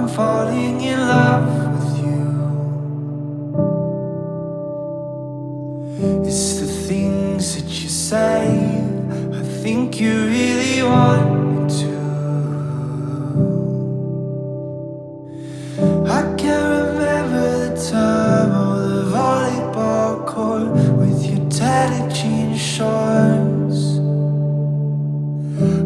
I'm falling in love with you. It's the things that you say, I think you really want me to. I can't remember the time or the volleyball court with your tatted jean shorts.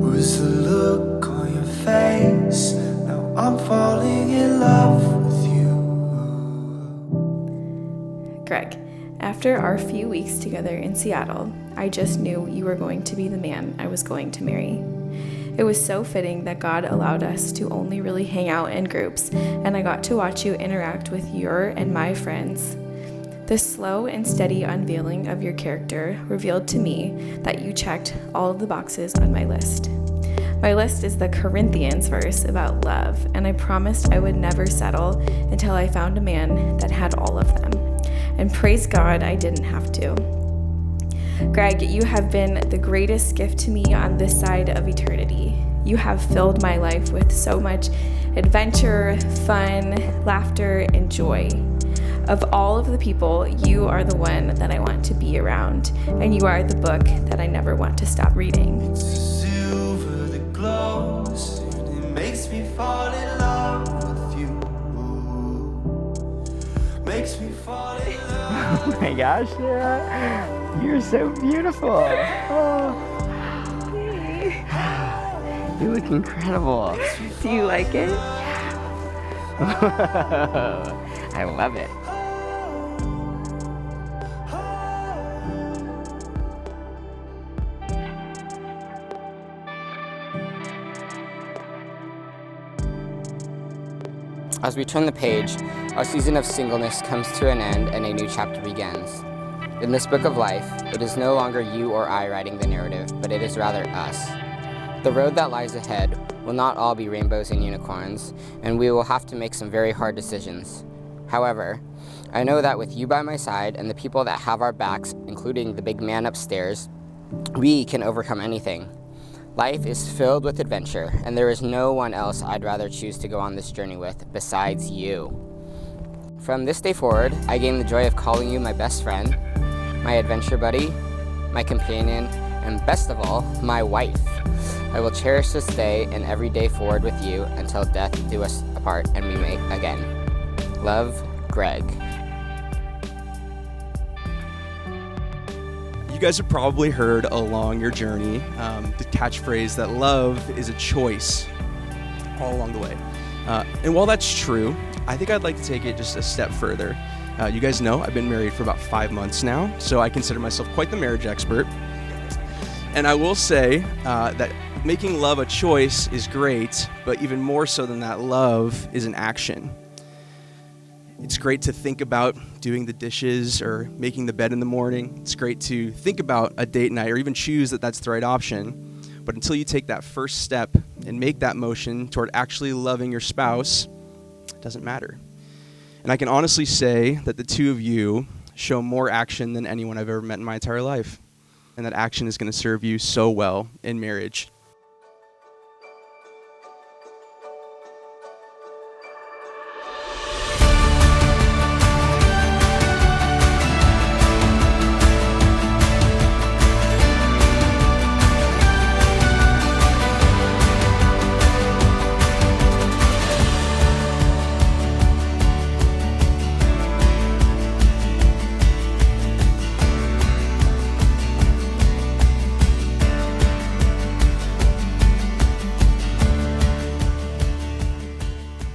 Was the look on your face? Now I'm falling in love with you. Greg, after our few weeks together in Seattle, I just knew you were going to be the man I was going to marry. It was so fitting that God allowed us to only really hang out in groups, and I got to watch you interact with your and my friends. The slow and steady unveiling of your character revealed to me that you checked all of the boxes on my list. My list is the Corinthians verse about love, and I promised I would never settle until I found a man that had all of them. And praise God, I didn't have to. Greg, you have been the greatest gift to me on this side of eternity. You have filled my life with so much adventure, fun, laughter, and joy. Of all of the people, you are the one that I want to be around, and you are the book that I never want to stop reading. It's the silver that glows, and it makes me fall in love with you. Makes me fall in love. Oh my gosh, Sarah, you're so beautiful. Oh. You look incredible. Do you like it? I love it. As we turn the page, our season of singleness comes to an end and a new chapter begins. In this book of life, it is no longer you or I writing the narrative, but it is rather us. The road that lies ahead will not all be rainbows and unicorns, and we will have to make some very hard decisions. However, I know that with you by my side and the people that have our backs, including the big man upstairs, we can overcome anything. Life is filled with adventure, and there is no one else I'd rather choose to go on this journey with besides you. From this day forward, I gain the joy of calling you my best friend, my adventure buddy, my companion, and best of all, my wife. I will cherish this day and every day forward with you until death do us apart and we meet again. Love, Greg. You guys have probably heard along your journey the catchphrase that love is a choice all along the way. And while that's true, I think I'd like to take it just a step further. You guys know I've been married for about 5 months now, so I consider myself quite the marriage expert. And I will say that making love a choice is great, but even more so than that, love is an action. It's great to think about doing the dishes or making the bed in the morning. It's great to think about a date night or even choose that that's the right option. But until you take that first step and make that motion toward actually loving your spouse, it doesn't matter. And I can honestly say that the two of you show more action than anyone I've ever met in my entire life. And that action is going to serve you so well in marriage.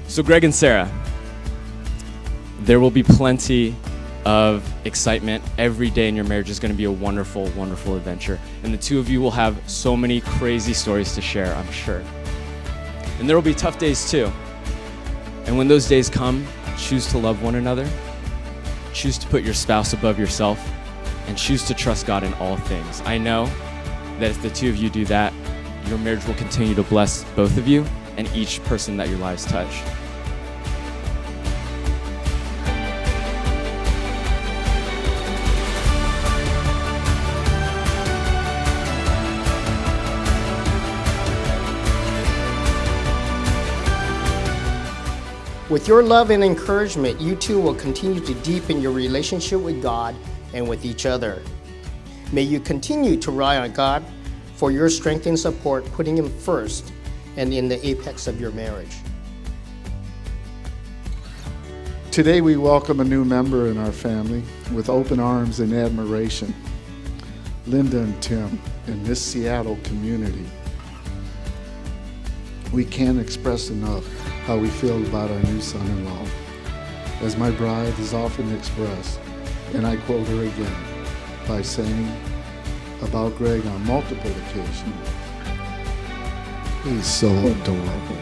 So Greg and Sarah, there will be plenty of excitement. Every day in your marriage is going to be a wonderful, wonderful adventure. And the two of you will have so many crazy stories to share, I'm sure. And there will be tough days too. And when those days come, choose to love one another, choose to put your spouse above yourself, and choose to trust God in all things. I know that if the two of you do that, your marriage will continue to bless both of you and each person that your lives touch. With your love and encouragement, you two will continue to deepen your relationship with God and with each other. May you continue to rely on God for your strength and support, putting Him first and in the apex of your marriage. Today we welcome a new member in our family with open arms and admiration. Linda and Tim in this Seattle community. We can't express enough how we feel about our new son-in-law. As my bride has often expressed, and I quote her again, by saying about Greg on multiple occasions, he's so adorable.